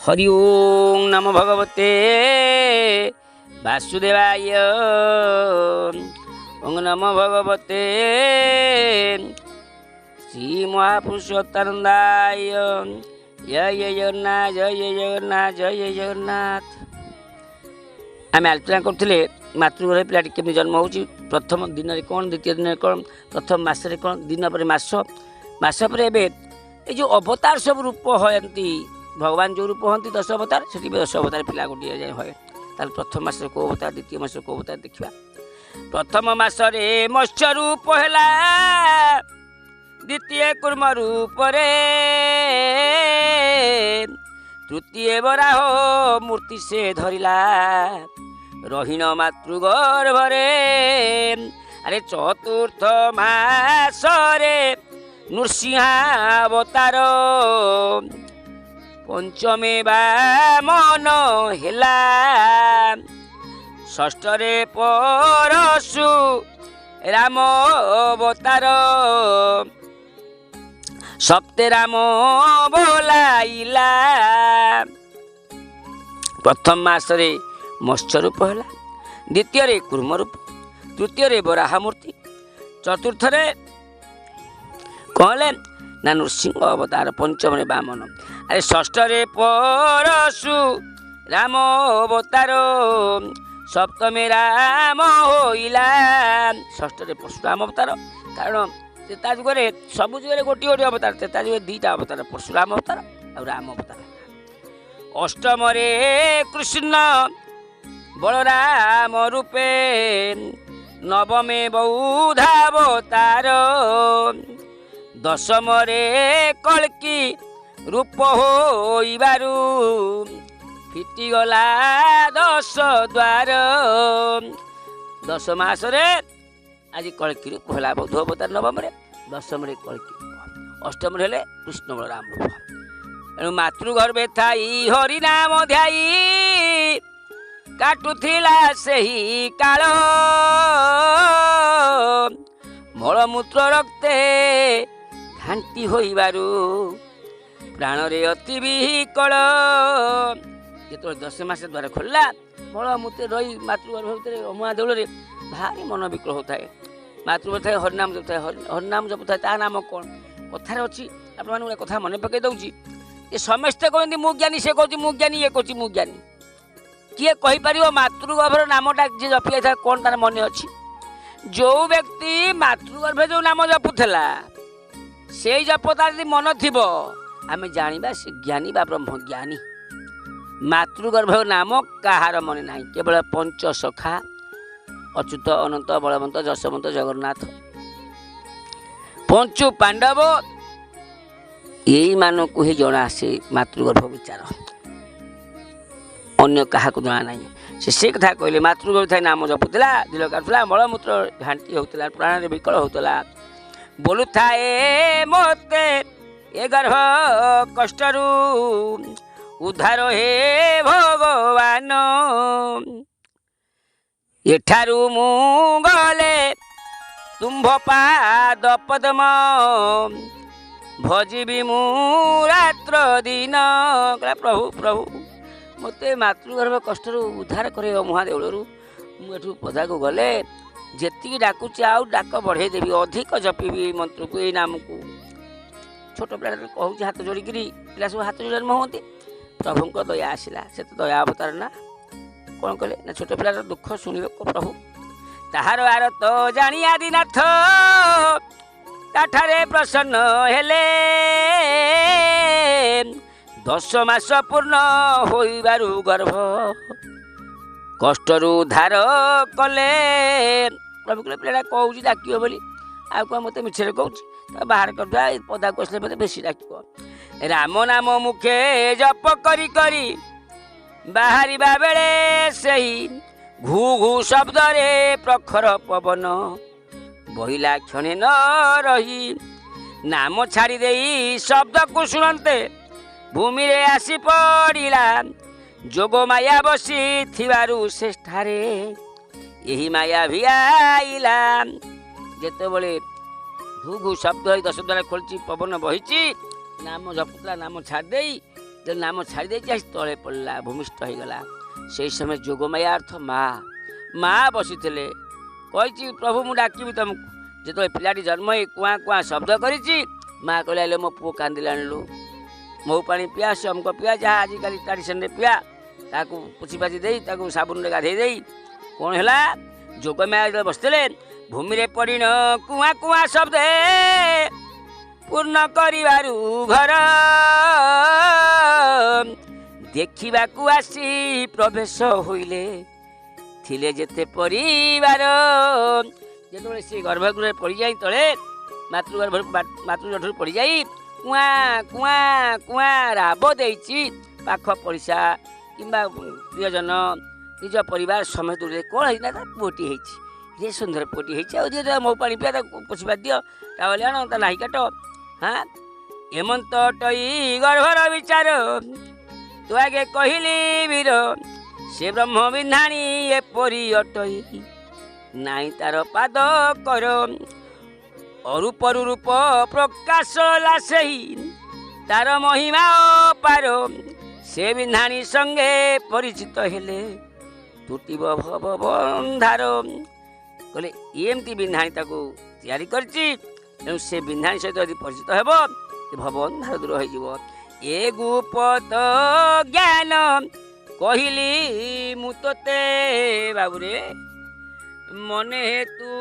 हरि ओं नमो भगवते वासुदेवाय। ओं नमो भगवते श्री महापुरुषोत्तरंदाय। जय जगन्नाथ जय जगन्नाथ जय जगन्नाथ। आम आलोचना करते मातृघर पिलाटी केमी जन्म हो प्रथम दिन में कौन द्वितीय दिन कौन प्रथम मसरे कौन दिन पर मास पर ए जो अवतार सब रूप हयंती भगवान जो रूप हंती 10 अवतार से 10 अवतार पिला गोटे जाए हए ताल प्रथम मास को अवतार द्वितीय मास को अवतार देखा। प्रथम मासरे मत्स्य रूप है द्वितीय कूर्म रूप तृतीय बराह मूर्ति से धरिला रहीन मातृगर्भरे। अरे चतुर्थ मासरे नृसिंहावतार पंचमे बामन हेला षष्ठरे परशु राम अवतार सप्ते राम बोलाइला। प्रथम मासरे मत्स्य रूप है द्वितीय कूर्म रूप तृतीय बराह मूर्ति चतुर्थ कहले ना नृसिंह अवतार पंचम बामन। अरे षष्ठ परशु राम अवतार सप्तमे राम होइला षष्ठ परशुराम अवतार कारण त्रेता जुगे सब जुगे गोटे गोटे अवतार त्रेता जुगे 2टा अवतार परशुराम अवतार और राम अवतार। अष्टम कृष्ण बलराम रूपे नवमे बौद्धावतार दशमरे कल्कि रूप होइबारु फिटिगला 10 द्वार। 10 मासरे आज कल्कि रूप है बौद्ध अवतार नवम 10 कल्कि अष्टम हेले कृष्ण बलराम रूप। एणु मातृगर्भे थाई हरि नाम ध्याई काटुथिला सेही काल मलमूत्र रक्ते घांटी होइबारु प्राणरे अति विकल। जो 10 मास द्वारा खोलला मलमूत्र रही मातृगर्भ भितर अमुआ देवल भारी मन विकल होता है। मातृगर्भ थाए हरिनाम जप थाए हरिनाम जप थाए ता नाम कौन कथार अच्छी आपण कथा मन पकई दौची ये समस्ते कहते मु ज्ञानी से कहूँ मु ज्ञानी ये कहूँ मु ज्ञानी किए कहीपर मातृगर्भर नामटा जी जपी था कौन तार मन अच्छी। जो व्यक्ति मातृगर्भ जो नाम जपुला से जप तार मन थी आम जाना से ज्ञानी बा ब्रह्म ज्ञानी। मातृगर्भ नाम कहार मन ना केवल 5 सखा अच्युत अनंत बलवंत जशवंत जगन्नाथ 5 पांडव यही मानक ही जना से मातृगर्भ विचार अन्य क्या जना ना से कथा कहले मातृगर्भ थाई नाम जपुला दिल काटुला मलमूत्र घांटी होता प्राण विकल होता बोलू थाए मते ए गर्भ कष्टरू उद्धार हे भगवान एठारू मु गले तुम्भ पाद पद्म भजीबी मु रात्र दिन। प्रभु प्रभु मते मातृगर्भ कष्टर उद्धार करे महादेवलू मुझू पदा को गले जी डाकुची आउ डाक बढ़े देवी अधिक जपीबी मंत्र को यही नाम को छोट पिला कहूँ हाथ जोड़ी पिला सब हाथ जोड़ी जन्म होती प्रभु दया आसला से तो दया अवतार ना कौन कहले ना छोट पिलार दुख शुणे प्रभु ताहार आरत जानी आदिनाथ ताठारे प्रसन्न हेले 10 मास पूर्ण होइबारु गर्भ कष्टरू धार कले। प्रभु कहले पिला कहूँ डाक बोली आ मत मिछे कहूँ बाहर कर पदा को मत बेसी डाक राम नाम मुखे जप करी करी बाहर बेले सही घू घू शब्द रे प्रखर पवन बहिला क्षणे न रही नाम छाड़ी दे शब्द को शुणते भूमि रे आसी पड़िला जोग माया बसी थिबारु श्रेष्ठारे यही माया भी आइला। जेते बळे घू घू शब्द 10 द्वारा खोलची पवन बहिची नाम जपुला नाम छाड़ दे ଯେ ନାମ ଛାଡ଼ି ଦେଇଛି ଆସି ତଳେ ପଡ଼ିଲା, ଭୂମିଷ୍ଠ ହେଇଗଲା। ସେହି ସମୟ ଯୋଗମାୟା ଅର୍ଥ ମା ବସିଥିଲେ। କହିଛି ପ୍ରଭୁ ମୁଁ ଡାକିବି ତମକୁ। ଯେତେବେଳେ ପିଲାଟି ଜନ୍ମ ହେଇ କୁଆଁ କୁଆଁ ଶବ୍ଦ କରିଛି, ମା କହିଲା ହେଲେ ମୋ ପୁଅ କାନ୍ଦିଲାଣି ଲୋ, ମହୁ ପାଣି ପିଆ, ଅମୁକ ପିଆ, ଯାହା ଆଜିକାଲି ଟ୍ରାଡ଼ିସନରେ ପିଆ, ତାକୁ ପୋଛିପାଛି ଦେଇ ତାକୁ ସାବୁନରେ ଗାଧେଇ ଦେଇ କ'ଣ ହେଲା, ଯୋଗମାୟା ଯେତେବେଳେ ବସିଥିଲେ ଭୂମିରେ ପଡ଼ିଣ କୁଆଁ କୁଆଁ ଶବ୍ଦେ ପୂର୍ଣ୍ଣ କରିବାରୁ ଘର ଦେଖିବାକୁ ଆସି ପ୍ରବେଶ ହୋଇଲେ ଥିଲେ ଯେତେ ପରିବାର। ଯେତେବେଳେ ସେ ଗର୍ଭଗୃହରେ ପଡ଼ିଯାଇ ତଳେ ମାତୃଗର୍ଭରୁ ପଡ଼ିଯାଇ କୁଆଁ କୁଆଁ କୁଆଁ ରାବ ଦେଇଛି, ପାଖ ପଡ଼ିଶା କିମ୍ବା ପ୍ରିୟଜନ ନିଜ ପରିବାର ସମେତରେ କ'ଣ ହେଇଛି ନା ପୁଅଟି ହେଇଛି, ଯେ ସୁନ୍ଦର ପୁଅଟି ହେଇଛି, ଆଉ ଯିଏ ମୋ ପାଣି ପିଆ, ତାକୁ ପୋଷିବା ଦିଅ, ଟାୱେଲ ଆଣ, ତା ନାହି କାଟ। ଏମନ୍ତ ଅଟଇ ଗର୍ଭର ବିଚାର ତୁ ଆଗେ କହିଲି ବୀର, ସେ ବ୍ରହ୍ମ ବିନ୍ଧାଣି ଏପରି ଅଟଇ ନାଇଁ ତାର ପାଦ କର। ଅରୂପରୁ ରୂପ ପ୍ରକାଶ ହେଲା ସେହି ତାର ମହିମା ଅପାର, ସେ ବିନ୍ଧାଣି ସଙ୍ଗେ ପରିଚିତ ହେଲେ ତୁଟିବ ଭବ ବନ୍ଧାର। କହିଲେ ଏମିତି ବିନ୍ଧାଣି ତାକୁ ତିଆରି କରିଛି, ତେଣୁ ସେ ବିନ୍ଧାଣି ସହିତ ଯଦି ପରିଚିତ ହେବ ଭବ ଅନ୍ଧାର ଦୂର ହୋଇଯିବ। ଏ ଗୁପତ ଜ୍ଞାନ କହିଲି ମୁଁ ତୋତେ ବାବୁରେ, ମନେ ତୁ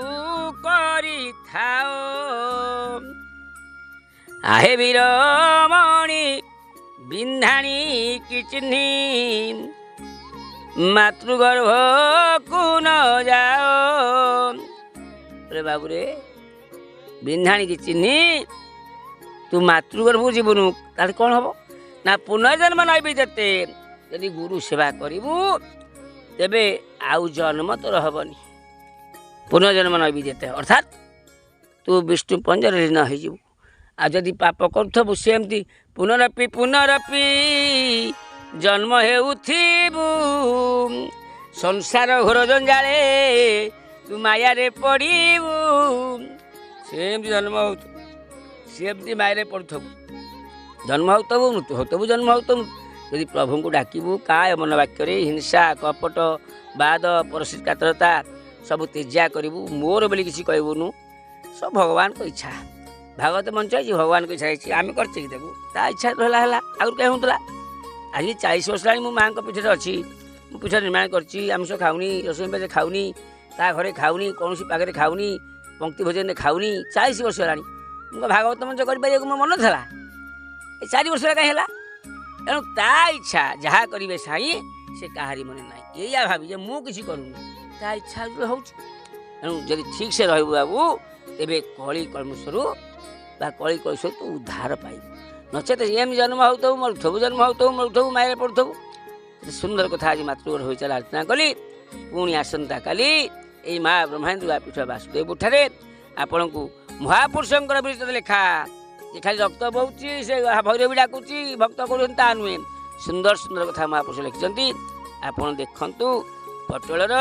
କରିଥାଅ। ଆହେ ବୀରମଣି ବିନ୍ଧାଣି କି ଚିହ୍ନି ମାତୃଗର୍ଭକୁ ନ ଯାଅ। ବାବୁରେ ବିନ୍ଧାଣି କି ଚିହ୍ନି ତୁ ମାତୃଗର୍ଭକୁ ଯିବୁନୁ, ତାହେଲେ କ'ଣ ହେବ ନା ପୁନର୍ଜନ୍ମ ନଇବି ଯେତେ। ଯଦି ଗୁରୁ ସେବା କରିବୁ ତେବେ ଆଉ ଜନ୍ମ ତୋର ହେବନି, ପୁନର୍ଜନ୍ମ ନଇବି ଯେତେ, ଅର୍ଥାତ୍ ତୁ ବିଷ୍ଣୁ ପଞ୍ଜରରେ ନ ହେଇଯିବୁ। ଆଉ ଯଦି ପାପ କରୁଥିବୁ ସେମିତି ପୁନରପି ଜନ୍ମ ହେଉଥିବୁ, ସଂସାର ଘୋର ଜଞ୍ଜାଳେ ତୁ ମାୟାରେ ପଡ଼ିବୁ। ସେମିତି ଜନ୍ମ ହେଉଥିବୁ, ସେମିତି ମାୟାରେ ପଡ଼ୁଥିବୁ, ଜନ୍ମ ହେଉଥିବୁ, ମୃତ୍ୟୁ ହେଉଥିବୁ, ଜନ୍ମ ହେଉଥିବୁ। ଯଦି ପ୍ରଭୁଙ୍କୁ ଡାକିବୁ କାୟ ମନ ବାକ୍ୟରେ ହିଂସା କପଟ ବାଦ ପରଶ୍ରୀ କାତରତା ସବୁ ତ୍ୟାଜ୍ୟ କରିବୁ, ମୋର ବୋଲି କିଛି କହିବୁନୁ, ସବୁ ଭଗବାନଙ୍କ ଇଚ୍ଛା। ଭାଗବତ ମଞ୍ଚ ହେଇଛି, ଭଗବାନଙ୍କ ଇଚ୍ଛା ହେଇଛି, ଆମେ କରିଛେ କି ତାକୁ, ତା ଇଚ୍ଛା ହେଲା ହେଲା, ଆଗରୁ କାହିଁ ହେଉଥିଲା। ଆଜି 40 ବର୍ଷ ହେଲାଣି ମୁଁ ମାଆଙ୍କ ପିଠରେ ଅଛି, ମୁଁ ପିଠ ନିର୍ମାଣ କରିଛି, ଆମିଷ ଖାଉନି, ରସୁଣ ପିଆଜ ଖାଉନି, ତା ଘରେ ଖାଉନି, କୌଣସି ପାଖରେ ଖାଉନି, ପଙ୍କ୍ତି ଭୋଜନରେ ଖାଉନି, 40 ବର୍ଷ ହେଲାଣି। ମୁଁ ଭାଗବତ ମଞ୍ଚ କରିପାରିବାକୁ ମୋ ମନ ଥିଲା, ଏ 4 ବର୍ଷ କାହିଁ ହେଲା। ତେଣୁ ତା ଇଚ୍ଛା ଯାହା କରିବେ ସାଇଁ, ସେ କାହାରି ମନେ ନାହିଁ। ଏଇଆ ଭାବି ଯେ ମୁଁ କିଛି କରୁନି, ତା ଇଚ୍ଛା ହେଉଛି। ତେଣୁ ଯଦି ଠିକ୍ ସେ ରହିବୁ ବାବୁ, ତେବେ କଳି କଳମୁଷରୁ ବା କଳି କଳୁଷରୁ ତୁ ଉଦ୍ଧାର ପାଇବୁ। ନଚେତ ଏମିତି ଜନ୍ମ ହେଉଥିବୁ ମରୁଥିବୁ, ଜନ୍ମ ହେଉଥିବୁ ମରୁଥିବୁ, ମାୟାରେ ପଡ଼ୁଥିବୁ। ସୁନ୍ଦର କଥା ଆଜି ମାତୃଗର୍ଭ ହୋଇଚାଲ ଆଲୋଚନା କଲି। ପୁଣି ଆସନ୍ତା କାଲି ଏଇ ମା ବ୍ରହ୍ମାଣ୍ଡ ପୀଠ ବାସୁଦେବଠାରେ ଆପଣଙ୍କୁ ମହାପୁରୁଷଙ୍କର ବିରଚିତ ଲେଖା, ଯେ ଖାଲି ରକ୍ତ ବହୁଛି ସେ ଭୈରବୀ ଡାକୁଛି ଭକ୍ତ କରୁଛନ୍ତି ତା ନୁହେଁ, ସୁନ୍ଦର ସୁନ୍ଦର କଥା ମହାପୁରୁଷ ଲେଖିଛନ୍ତି। ଆପଣ ଦେଖନ୍ତୁ ପଟଳର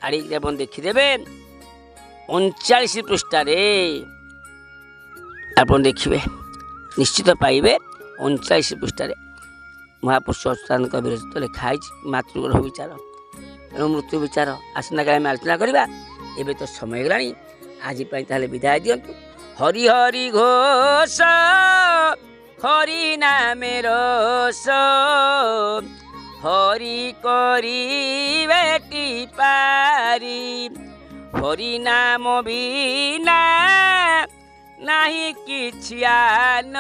ଆଡ଼ିକି ଆପଣ ଦେଖିଦେବେ, 39 ପୃଷ୍ଠାରେ ଆପଣ ଦେଖିବେ, ନିଶ୍ଚିତ ପାଇବେ। 39 ପୃଷ୍ଠାରେ ମହାପୁରୁଷ ଅଚ୍ୟୁତାନନ୍ଦଙ୍କ ବିରଚିତ ଲେଖା ହେଇଛି ମାତୃଗର୍ଭ ବିଚାର ଏବଂ ମୃତ୍ୟୁ ବିଚାର। ଆସନ୍ତାକାଲି ଆମେ ଆଲୋଚନା କରିବା। ଏବେ ତ ସମୟ ହେଇଗଲାଣି, ଆଜି ପାଇଁ ତାହେଲେ ବିଦାୟ ଦିଅନ୍ତୁ। ହରି ହରି ଘୋଷ ହରି ନାମେ ରସ, ହରି କରିବେଟି ପାରି, ହରି ନାମ ବିନା ନାହିଁ କିଛି ଆନ,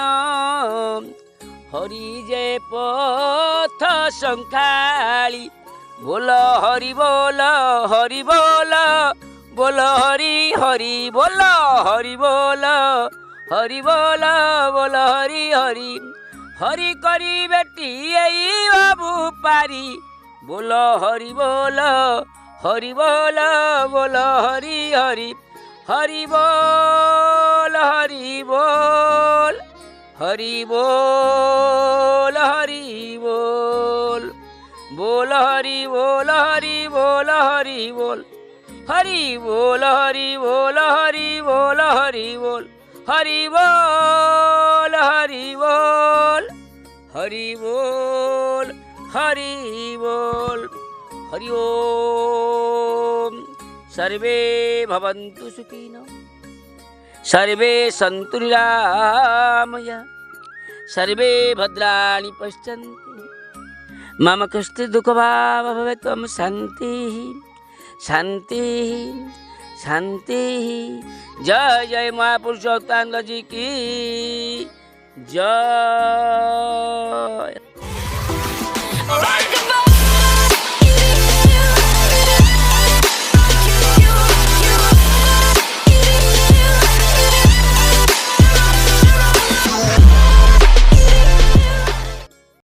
হরি যে পথ সংখালি बोल हरि बोल हरि बोल बोल हरि हरि बोल हरि बोल हरि बोल बोल हरि हरि हरि करी बेटी बाबू पारी बोल हरि बोल हरि बोल बोल हरि हरि हरि बोल हरि बोल हरि बोल हरि बोल बोल हरि बोल हरि बोल हरि बोल हरि बोल हरि बोल हरि बोल हरि बोल हरि बोल हरि बोल हरि हरि बोल हरि बोल हरि ओम। सर्वे भवन्तु सुखिनो सर्वे सन्तु निरामया सर्वे भद्राणि पश्यन्तु मम कष्टे दुःखभाव भवेत् त्वं शान्तिः शान्तिः शान्तिः। जय जय महापुरुष अवतानंद जी की जय।